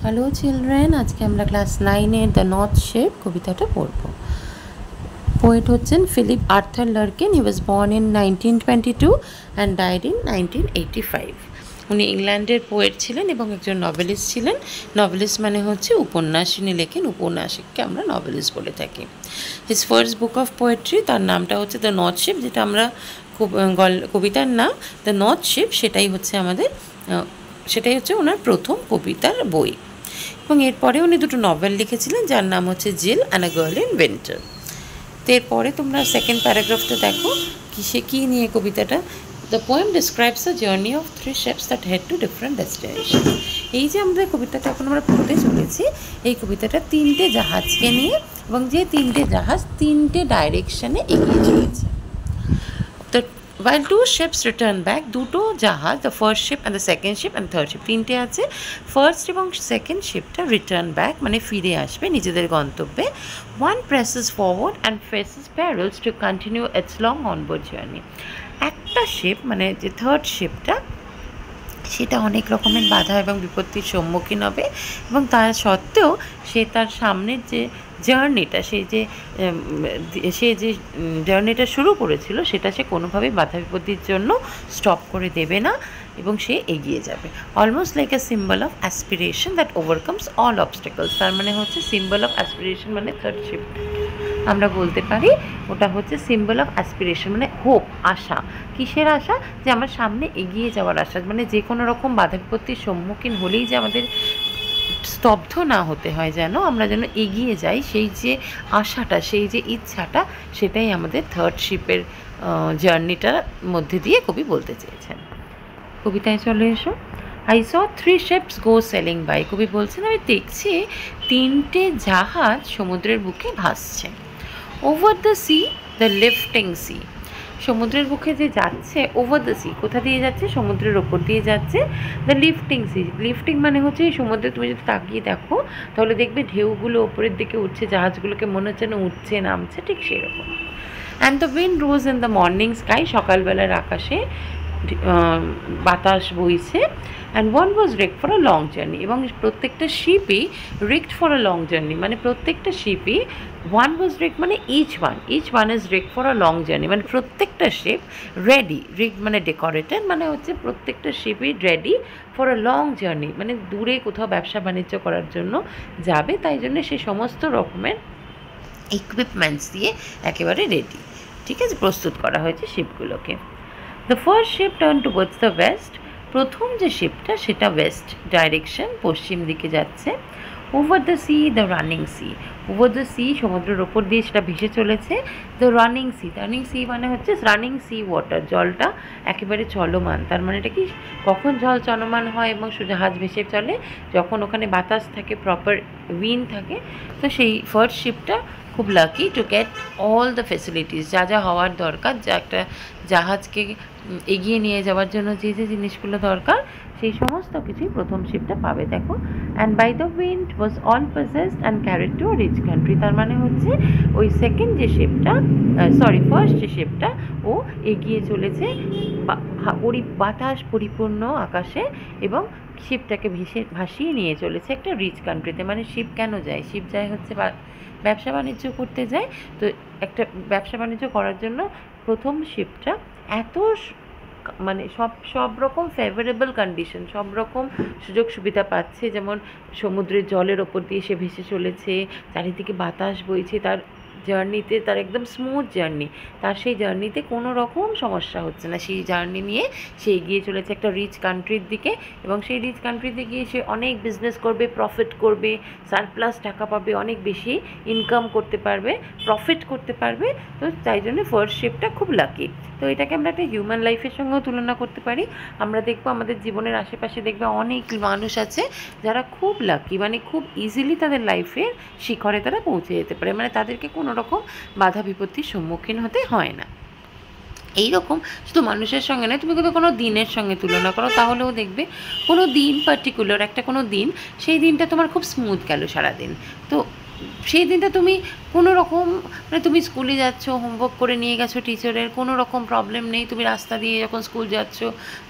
Hello children, আজকে আমরা class 9-এর দ্য নর্থ শেপ কবিতাটা পড়ব। পোয়েট হচ্ছেন Philip Arthur Larkin. He was born in 1922 and died in 1985। উনি ইংল্যান্ডের পোয়েট ছিলেন এবং একজন নভেলিস্ট ছিলেন। নভেলিস্ট মানে হচ্ছে উপন্যাস যিনি লেখেন, উপন্যাসিককে আমরা নভেলিস্ট বলে থাকি। His first book of poetry, তার নামটা হচ্ছে দ্য নর্থ শেপ, যেটা আমরা কবিতার নাম দ্য নর্থ শেপ, সেটাই হচ্ছে ওনার প্রথম কবিতার বই। এবং এরপরে উনি দুটো নভেল লিখেছিলেন যার নাম হচ্ছে Jill and a girl in winter. তো এরপরে তোমরা সেকেন্ড প্যারাগ্রাফটা দেখো কী নিয়ে কবিতাটা। The poem describes a journey of 3 ships that head to different destination. এই যে আমাদের কবিতাটা এখন আমরা পড়তে চলেছি, এই কবিতাটা 3টে জাহাজকে নিয়ে, এবং যে 3টে জাহাজ 3টে ডাইরেকশানে এগিয়ে চলেছে। While 2 ships return back, দুটো জাহাজ, the first ship and the second ship and third ship, 3টে আছে। ফার্স্ট এবং সেকেন্ড শিপটা রিটার্ন ব্যাক মানে ফিরে আসবে নিজেদের গন্তব্যে। One presses forward and faces perils to continue its long onward journey. একটা শিপ মানে যে থার্ড শিপটা, সেটা অনেক রকমের বাধা এবং বিপত্তির সম্মুখীন হবে, এবং তার সত্ত্বেও সে তার সামনের যে জার্নিটা, সে যে জার্নিটা শুরু করেছিল সেটা সে কোনোভাবেই বাধা বিপত্তির জন্য স্টপ করে দেবে না, এবং সে এগিয়ে যাবে। Almost like a symbol of aspiration that ওভারকামস all obstacles. তার মানে হচ্ছে সিম্বল অফ অ্যাসপিরেশন মানে থার্ড শিপ আমরা বলতে পারি ওটা হচ্ছে সিম্বল অফ অ্যাসপিরেশন মানে হোপ, আশা। কিসের আশা? যে আমার সামনে এগিয়ে যাওয়ার আশা, মানে যে কোনো রকম বাধা বিপত্তির সম্মুখীন হলেই যে আমাদের স্তব্ধ না হতে হয়, যেন আমরা যেন এগিয়ে যাই, সেই যে আশাটা, সেই যে ইচ্ছাটা, সেটাই আমাদের থার্ড শিপের জার্নিটার মধ্যে দিয়ে কবি বলতে চেয়েছেন। কবিতায় চলে এসো। I saw 3 ships go sailing by. কবি বলছেন আমি দেখছি 3টে জাহাজ সমুদ্রের বুকে ভাসছে। Over the sea, the lifting sea. সমুদ্রের বুকে যে যাচ্ছে, ওভার দ্য সি কোথা দিয়ে যাচ্ছে? সমুদ্রের ওপর দিয়ে যাচ্ছে। দ্য লিফটিং সি, লিফটিং মানে হচ্ছে এই সমুদ্রে তুমি যদি তাকিয়ে দেখো তাহলে দেখবে ঢেউগুলো ওপরের দিকে উঠছে, জাহাজগুলোকে মনে হচ্ছে না উঠছে নামছে, ঠিক সেরকম। And the wind rose in the morning sky, সকালবেলার আকাশে বাতাস বইছে। And one was rigged for a long journey, এবং প্রত্যেকটা শিপই rigged for a long journey মানে প্রত্যেকটা শিপই, ওয়ান ওয়াজ রেকড মানে each one is rigged for a long journey মানে প্রত্যেকটা শিপ রেডি, রেকড মানে ডেকোরেটেড মানে হচ্ছে প্রত্যেকটা শিপই ready for a long journey মানে দূরে কোথাও ব্যবসা বাণিজ্য করার জন্য যাবে, তাই জন্য সে সমস্ত রকমের ইকুইপমেন্টস দিয়ে একেবারে রেডি, ঠিক আছে, প্রস্তুত করা হয়েছে শিপগুলোকে। The first ship turn towards the west, প্রথম যে শিপটা সেটা ওয়েস্ট ডাইরেকশন, পশ্চিম দিকে যাচ্ছে। Over the sea, the running sea, over the sea সমুদ্রের ওপর দিয়ে সেটা ভেসে চলেছে। দ্য রানিং সি মানে হচ্ছে রানিং সি ওয়াটার, জলটা একেবারে চলমান। তার মানে এটা কি, কখন জল চলমান হয় এবং জাহাজ ভেসে চলে? যখন ওখানে বাতাস থাকে, প্রপার উইন্ড থাকে। তো সেই ফার্স্ট শিপটা খুব lucky to get all the facilities, যা যা হওয়ার দরকার, যা একটা জাহাজকে এগিয়ে নিয়ে যাওয়ার জন্য যে যে জিনিসগুলো দরকার, সেই সমস্ত কিছুই প্রথম শিপটা পাবে। দেখো, and by the wind was all possessed and carried to rich country. তার মানে হচ্ছে ওই সেকেন্ড যে শিপটা, ফার্স্ট যে শিপটা, ও এগিয়ে চলেছে বাতাস পরিপূর্ণ আকাশে, এবং শিপটাকে ভাসিয়ে নিয়ে চলেছে একটা রিচ কান্ট্রিতে। মানে শিপ কেন যায়? শিপ যায় হচ্ছে ব্যবসা বাণিজ্য করতে যায়। তো একটা ব্যবসা বাণিজ্য করার জন্য প্রথম শিপটা এত মানে সব রকম ফেভারেবল কন্ডিশন, সব রকম সুযোগ সুবিধা পাচ্ছে, যেমন সমুদ্রের জলের ওপর দিয়ে সে ভেসে চলেছে, চারিদিকে বাতাস বইছে, তার জার্নিতে তার একদম স্মুথ জার্নি, তার সেই জার্নিতে কোনো রকম সমস্যা হচ্ছে না। সেই জার্নি নিয়ে সে এগিয়ে চলেছে একটা রিচ কান্ট্রির দিকে, এবং সেই রিচ কান্ট্রিতে গিয়ে সে অনেক বিজনেস করবে, প্রফিট করবে, সারপ্লাস টাকা পাবে, অনেক বেশি ইনকাম করতে পারবে, প্রফিট করতে পারবে। তো তাই জন্য ফার্স্ট শিপটা খুব লাকি। তো এটাকে আমরা একটা হিউম্যান লাইফের সঙ্গেও তুলনা করতে পারি। আমরা দেখবো আমাদের জীবনের আশেপাশে দেখবে অনেক মানুষ আছে যারা খুব লাকি, মানে খুব ইজিলি তাদের লাইফের শিখরে তারা পৌঁছে যেতে পারে, মানে তাদেরকে কোনো রকম বাধা বিপত্তির সম্মুখীন হতে হয় না। এইরকম শুধু মানুষের সঙ্গে নয়, তুমি কিন্তু কোনো দিনের সঙ্গে তুলনা করো, তাহলেও দেখবে কোনো দিন পার্টিকুলার একটা কোনো দিন, সেই দিনটা তোমার খুব স্মুথ গেল সারাদিন। তো সেই দিনটা তুমি কোনো রকম মানে তুমি স্কুলে যাচ্ছ, হোমওয়ার্ক করে নিয়ে গেছো টিচারের, কোনো রকম প্রবলেম নেই। তুমি রাস্তা দিয়ে যখন স্কুল যাচ্ছ,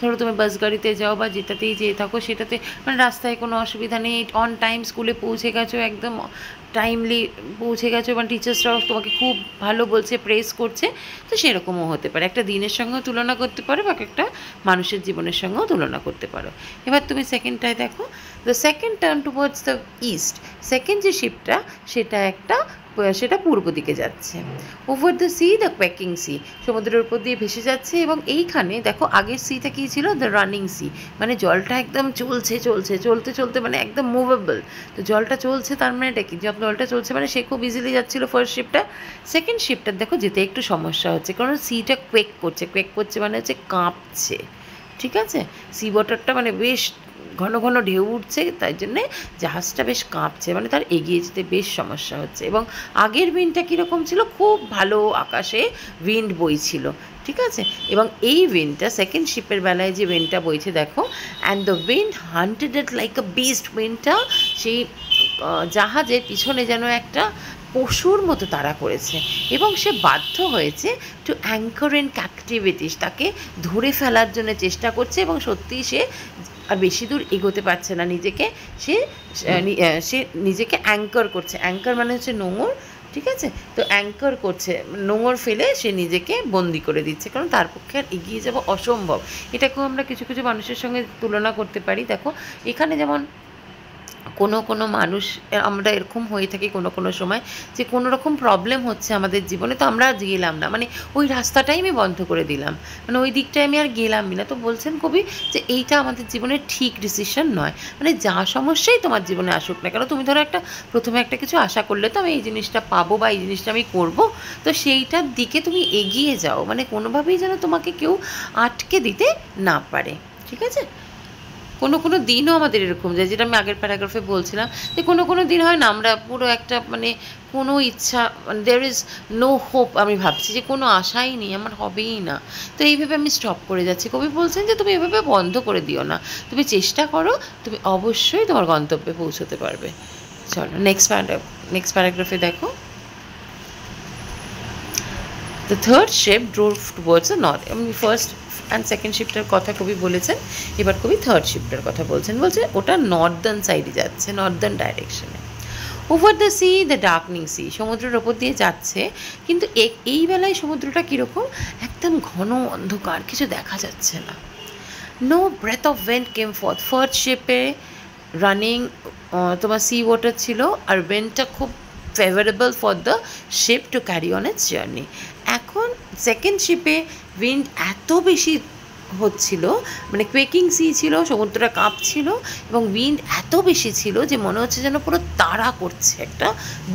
ধরো তুমি বাস গাড়িতে যাও বা যেটাতেই যেয়ে থাকো, সেটাতে মানে রাস্তায় কোনো অসুবিধা নেই, অন টাইম স্কুলে পৌঁছে গেছো, একদম টাইমলি পৌঁছে গেছো, মানে টিচার্সরাও তোমাকে খুব ভালো বলছে, প্রেস করছে। তো সেরকমও হতে পারে, একটা দিনের সঙ্গেও তুলনা করতে পারো বা একটা মানুষের জীবনের সঙ্গেও তুলনা করতে পারো। এবার তুমি সেকেন্ডটায় দেখো, the second turn towards the east. Second যে শিপটা সেটা পূর্ব দিকে যাচ্ছে। Over the sea, the quaking sea, সমুদ্রের উপর দিয়ে ভেসে যাচ্ছে। এবং এইখানে দেখো আগের সিটা কী ছিল, দ্য রানিং সি, মানে জলটা একদম চলতে চলতে মানে একদম মুভেবল। তো জলটা চলছে তার মানে এটা কি, জলটা চলছে মানে সে খুব ইজিলি যাচ্ছিলো ফার্স্ট শিপটা। সেকেন্ড শিপটার দেখো যেতে একটু সমস্যা হচ্ছে, কারণ সিটা কোয়েক করছে মানে হচ্ছে কাঁপছে, ঠিক আছে। সি ওয়াটারটা মানে বেশ ঘন ঘন ঢেউ উঠছে, তাই জন্যে জাহাজটা বেশ কাঁপছে, মানে তার এগিয়ে যেতে বেশ সমস্যা হচ্ছে। এবং আগের উইন্ডটা কীরকম ছিল, খুব ভালো আকাশে উইন্ড বইছিল, ঠিক আছে। এবং এই উইন্ডটা সেকেন্ড শিপের বেলায় যে উইন্ডটা বইছে দেখো, and the wind hunted it like a beast. উইন্ডটা সেই জাহাজের পিছনে যেন একটা পশুর মতো তাড়া করেছে, এবং সে বাধ্য হয়েছে টু অ্যাঙ্কর ইন ক্যাপটিভিটিস, তাকে ধরে ফেলার জন্য চেষ্টা করছে। এবং সত্যিই সে আর বেশি দূর এগোতে পারছে না, সে নিজেকে অ্যাঙ্কর করছে। অ্যাঙ্কর মানে হচ্ছে নোঙর, ঠিক আছে। তো অ্যাঙ্কর করছে, নোঙর ফেলে সে নিজেকে বন্দি করে দিচ্ছে, কারণ তার পক্ষে আর এগিয়ে যাওয়া অসম্ভব। এটাকেও আমরা কিছু কিছু মানুষের সঙ্গে তুলনা করতে পারি। দেখো এখানে যেমন কোনো মানুষ, আমরা এরকম হয়ে থাকি কোনো সময়, যে কোনো রকম প্রবলেম হচ্ছে আমাদের জীবনে, তো আমরা গেলাম না, মানে ওই রাস্তাটাই আমি বন্ধ করে দিলাম, মানে ওই দিকটায় আমি আর গেলামই না। তো বলছেন কবি যে এইটা আমাদের জীবনের ঠিক ডিসিশন নয়। মানে যা সমস্যাই তোমার জীবনে আসুক না কেন, তুমি ধরো প্রথমে একটা কিছু আশা করলে তো আমি এই জিনিসটা পাবো বা এই জিনিসটা আমি করব, তো সেইটার দিকে তুমি এগিয়ে যাও, মানে কোনোভাবেই যেন তোমাকে কেউ আটকে দিতে না পারে, ঠিক আছে। কোনো দিনও আমাদের এরকম যায়, যেটা আমি আগের প্যারাগ্রাফে বলছিলাম, যে কোনো দিন হয় না আমরা পুরো একটা মানে কোনো ইচ্ছা, মানে দেয়ার ইজ নো হোপ, আমি ভাবছি যে কোনো আশাই নেই, আমার হবেই না। তো এইভাবে আমি স্টপ করে যাচ্ছি। কবি বলছেন যে তুমি এভাবে বন্ধ করে দিও না, তুমি চেষ্টা করো, তুমি অবশ্যই তোমার গন্তব্যে পৌঁছতে পারবে। চলো নেক্সট প্যারাগ্রাফে দেখো, the third sheep drove towards the north. আমি ফার্স্ট অ্যান্ড সেকেন্ড শিফটার কথা কবি বলেছেন, এবার কবি থার্ড শিফটার কথা বলছে ওটা নর্দার্ন সাইডে যাচ্ছে, নর্দার্ন ডাইরেকশনে। Over the sea, the darkening sea, সমুদ্রের ওপর দিয়ে যাচ্ছে, কিন্তু এই বেলায় সমুদ্রটা কীরকম, একদম ঘন অন্ধকার, কিছু দেখা যাচ্ছে না। No breath of wind came forth. First শিপে রানিং তোমার সি ওয়াটার ছিল, আর ওয়েন্ডটা খুব favourable for the ship to carry on its journey. এখন সেকেন্ড শিপে উইন্ড এত বেশি হচ্ছিল, মানে কোয়েকিং সি ছিল, সমুদ্রটা কাঁপছিল, এবং উইন্ড এত বেশি ছিল যে মনে হচ্ছে যেন পুরো তাড়া করছে একটা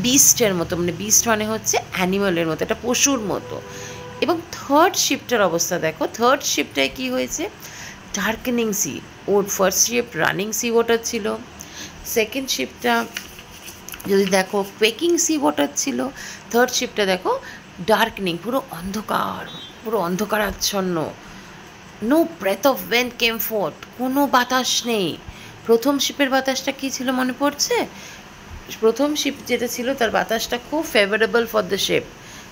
বিস্টের মতো, মানে বিস্ট মানে হচ্ছে অ্যানিমালের মতো, একটা পশুর মতো। এবং থার্ড শিপটার অবস্থা দেখো, থার্ড শিপটায় কী হয়েছে, ডার্কেনিং সি। ওর first ship running sea water ছিল, সেকেন্ড শিপটা যদি দেখো কোয়েকিং সি ওয়াটার ছিল, থার্ড শিপটা দেখো ডার্কনিং, পুরো অন্ধকারাচ্ছন্ন। No breath of wind came forth, কোনো বাতাস নেই। প্রথম শিপের বাতাসটা কী ছিল মনে পড়ছে, প্রথম শিপ যেটা ছিল তার বাতাসটা খুব ফেভারেবল ফর দ্য শিপ,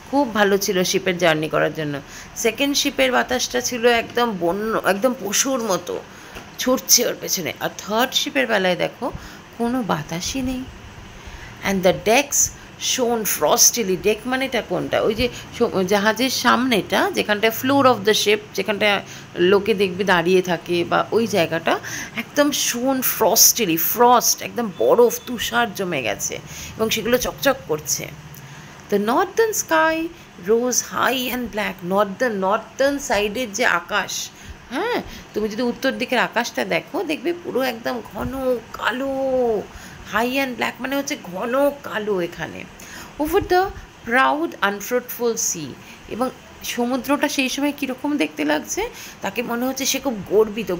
খুব ভালো ছিল শিপের জার্নি করার জন্য। সেকেন্ড শিপের বাতাসটা ছিল একদম একদম পশুর মতো ছুটছে ওর পেছনে। আর থার্ড শিপের বেলায় দেখো কোনো বাতাসই নেই। অ্যান্ড দ্য ডেকস শোন ফ্রস্টিলি। ডেক মানেটা কোনটা, ওই যে জাহাজের সামনেটা, যেখানটায় ফ্লোর অফ দ্য শিপ, যেখানটা লোকে দেখবে দাঁড়িয়ে থাকে, বা ওই জায়গাটা একদম শোন ফ্রস্টিলি, ফ্রস্ট একদম বরফ, তুষার জমে গেছে এবং সেগুলো চকচক করছে। The northern sky rose high and black. Northern সাইডের যে আকাশ, হ্যাঁ, তুমি যদি উত্তর দিকের আকাশটা দেখো, দেখবে পুরো একদম ঘন কালো, হাই অ্যান্ড ব্ল্যাক মানে হচ্ছে ঘন কালো এখানে। Over the proud unfruitful sea. এবং সমুদ্রটা সেই সময় কীরকম দেখতে লাগছে, তাকে মনে হচ্ছে সে খুব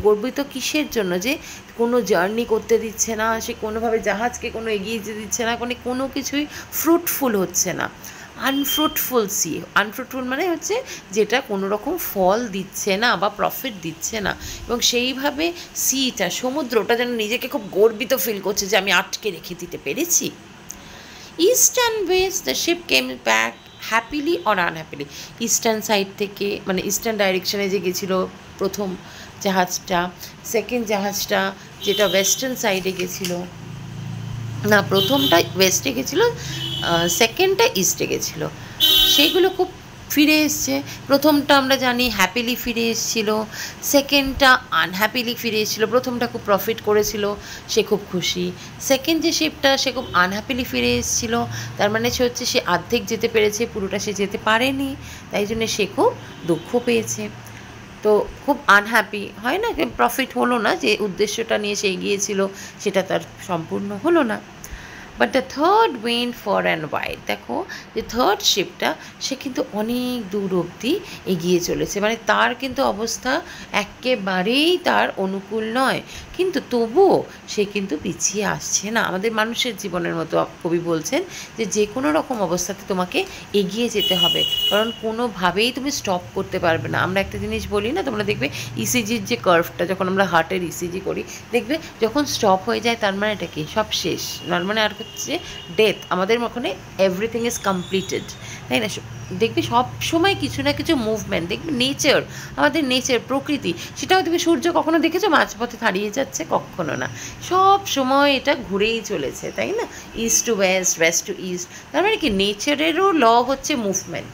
গর্বিত কিসের জন্য, যে কোনো জার্নি করতে দিচ্ছে না, সে কোনোভাবে জাহাজকে কোনো এগিয়ে যেতে দিচ্ছে না, কোনো কিছুই ফ্রুটফুল হচ্ছে না। আনফ্রুটফুল সি, আনফ্রুটফুল মানে হচ্ছে যেটা কোনো রকম ফল দিচ্ছে না বা প্রফিট দিচ্ছে না। এবং সেইভাবে সমুদ্রটা যেন নিজেকে খুব গর্বিত ফিল করছে যে আমি আটকে রেখে দিতে পেরেছি। East and west the ship came back happily or unhappily. Eastern side থেকে মানে ইস্টার্ন ডাইরেকশনে যে গেছিলো প্রথম জাহাজটা, সেকেন্ড জাহাজটা যেটা ওয়েস্টার্ন সাইডে গেছিলো, না প্রথমটা ওয়েস্টে গেছিলো, সেকেন্ডটা ইস্টে গেছিলো, সেইগুলো খুব ফিরে এসছে। প্রথমটা আমরা জানি হ্যাপিলি ফিরে এসেছিল, সেকেন্ডটা আনহ্যাপিলি ফিরে এসেছিলো। প্রথমটা খুব প্রফিট করেছিল, সে খুব খুশি। সেকেন্ড যে শিপটা সে খুব আনহ্যাপিলি ফিরে এসেছিলো, তার মানে সে হচ্ছে সে অর্ধেক যেতে পেরেছে, পুরোটা সে যেতে পারেনি, তাই জন্য সে খুব দুঃখ পেয়েছে। তো খুব আনহ্যাপি হয় না, প্রফিট হলো না, যে উদ্দেশ্যটা নিয়ে সে এগিয়েছিল সেটা তার সম্পূর্ণ হলো না। But the third went for and wide, দেখো যে থার্ড শিপটা সে কিন্তু অনেক দূর অবধি এগিয়ে চলেছে, মানে তার কিন্তু অবস্থা একেবারেই তার অনুকূল নয়, কিন্তু তবুও সে কিন্তু পিছিয়ে আসছে না। আমাদের মানুষের জীবনের মতো কবি বলছেন যে যে কোনো রকম অবস্থাতে তোমাকে এগিয়ে যেতে হবে, কারণ কোনোভাবেই তুমি স্টপ করতে পারবে না। আমরা একটা জিনিস বলি না, তোমরা দেখবে ইসিজির যে কার্ভটা, যখন আমরা হার্টের ইসিজি করি, দেখবে যখন স্টপ হয়ে যায় তার মানে এটা কি সব শেষ, মানে আর হচ্ছে ডেথ। আমাদের ওখানে এভরিথিং ইজ কমপ্লিটেড, তাই না? দেখবি সব সময় কিছু না কিছু মুভমেন্ট, দেখবি নেচার, আমাদের নেচার প্রকৃতি, সেটাও দেখবি সূর্য কখনো দেখেছো মাঝপথে দাঁড়িয়ে যাচ্ছে? কখনো না, সব সময় এটা ঘুরেই চলেছে, তাই না? East to west, west to east, তার মানে কি নেচারেরও ল হচ্ছে মুভমেন্ট।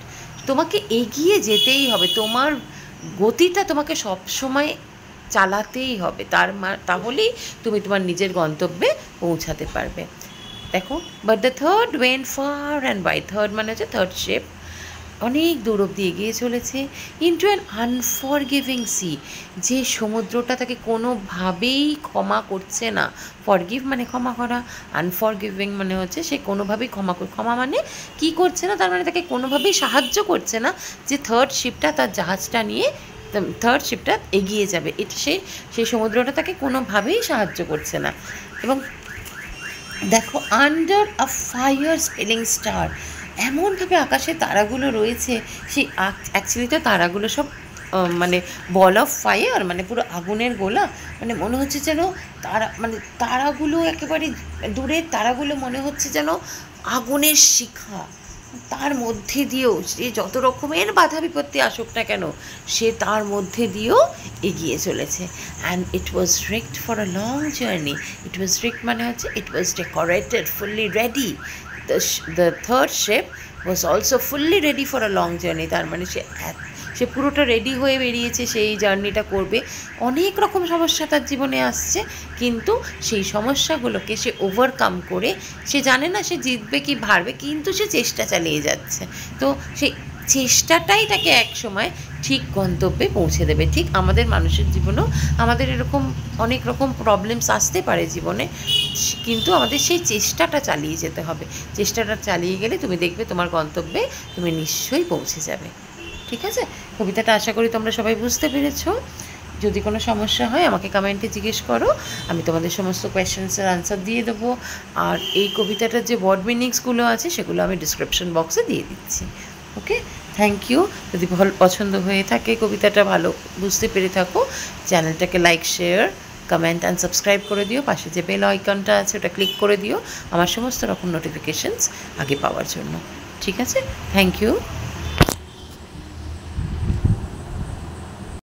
তোমাকে এগিয়ে যেতেই হবে, তোমার গতিটা তোমাকে সব সময় চালাতেই হবে, তাহলেই তুমি তোমার নিজের গন্তব্যে পৌঁছাতে পারবে। দেখো, but the third went fur and wide, third মানে হচ্ছে থার্ড শিপ, অনেক দূর অবধি এগিয়ে চলেছে ইন্টু অ্যান আনফরগিভিং সি, যে সমুদ্রটা তাকে কোনোভাবেই ক্ষমা করছে না। ফরগিভ মানে ক্ষমা করা, আনফরগিভিং মানে হচ্ছে সে কোনোভাবেই ক্ষমা মানে কি করছে না, তার মানে তাকে কোনোভাবেই সাহায্য করছে না যে থার্ড শিপটা তার জাহাজটা নিয়ে থার্ড শিপটা এগিয়ে যাবে, এটা সেই সমুদ্রটা তাকে কোনোভাবেই সাহায্য করছে না। এবং দেখো, under a fire spelling star, এমনভাবে আকাশে তারাগুলো রয়েছে, সেই অ্যাকচুয়ালি তো তারাগুলো সব মানে বল অফ ফায়ার, মানে পুরো আগুনের গোলা, মানে মনে হচ্ছে যেন মানে তারাগুলো একেবারে দূরের তারাগুলো মনে হচ্ছে যেন আগুনের শিখা, তার মধ্যে দিয়েও সে যত রকমের বাধা বিপত্তি আসুক না কেন, সে তার মধ্যে দিয়েও এগিয়ে চলেছে। And it was rigged for a long journey, it was rigged মানে হচ্ছে it was decorated, fully ready, the third ship was also fully ready for a long journey, তার মানে সে পুরোটা রেডি হয়ে বেরিয়েছে সেই জার্নিটা করবে। অনেক রকম সমস্যা তার জীবনে আসছে, কিন্তু সেই সমস্যাগুলোকে সে ওভারকাম করে, সে জানে না সে জিতবে কি হারবে, কিন্তু সে চেষ্টা চালিয়ে যাচ্ছে। তো সেই চেষ্টাটাই তাকে এক সময় ঠিক গন্তব্যে পৌঁছে দেবে। ঠিক আমাদের মানুষের জীবনেও আমাদের এরকম অনেক রকম প্রবলেমস আসতে পারে জীবনে, কিন্তু আমাদের সেই চেষ্টাটা চালিয়ে যেতে হবে। চেষ্টাটা চালিয়ে গেলে তুমি দেখবে তোমার গন্তব্যে তুমি নিশ্চয়ই পৌঁছে যাবে। ঠিক আছে, কবিতাটা আশা করি তোমরা সবাই বুঝতে পেরেছো। যদি কোনো সমস্যা হয় আমাকে কমেন্টে জিজ্ঞেস করো, আমি তোমাদের সমস্ত কোয়েশ্চেন্সের আনসার দিয়ে দেবো। আর এই কবিতাটার যে ওয়ার্ড মিনিংসগুলো আছে সেগুলো আমি ডিসক্রিপশন বক্সে দিয়ে দিচ্ছি। ওকে, থ্যাংক ইউ। যদি ভালো পছন্দ হয়ে থাকে, কবিতাটা ভালো বুঝতে পেরে থাকো, চ্যানেলটাকে like, share, comment and subscribe করে দিও। পাশে যে বেল আইকনটা আছে ওটা ক্লিক করে দিও আমার সমস্ত রকম নোটিফিকেশানস আগে পাওয়ার জন্য। ঠিক আছে, থ্যাংক ইউ।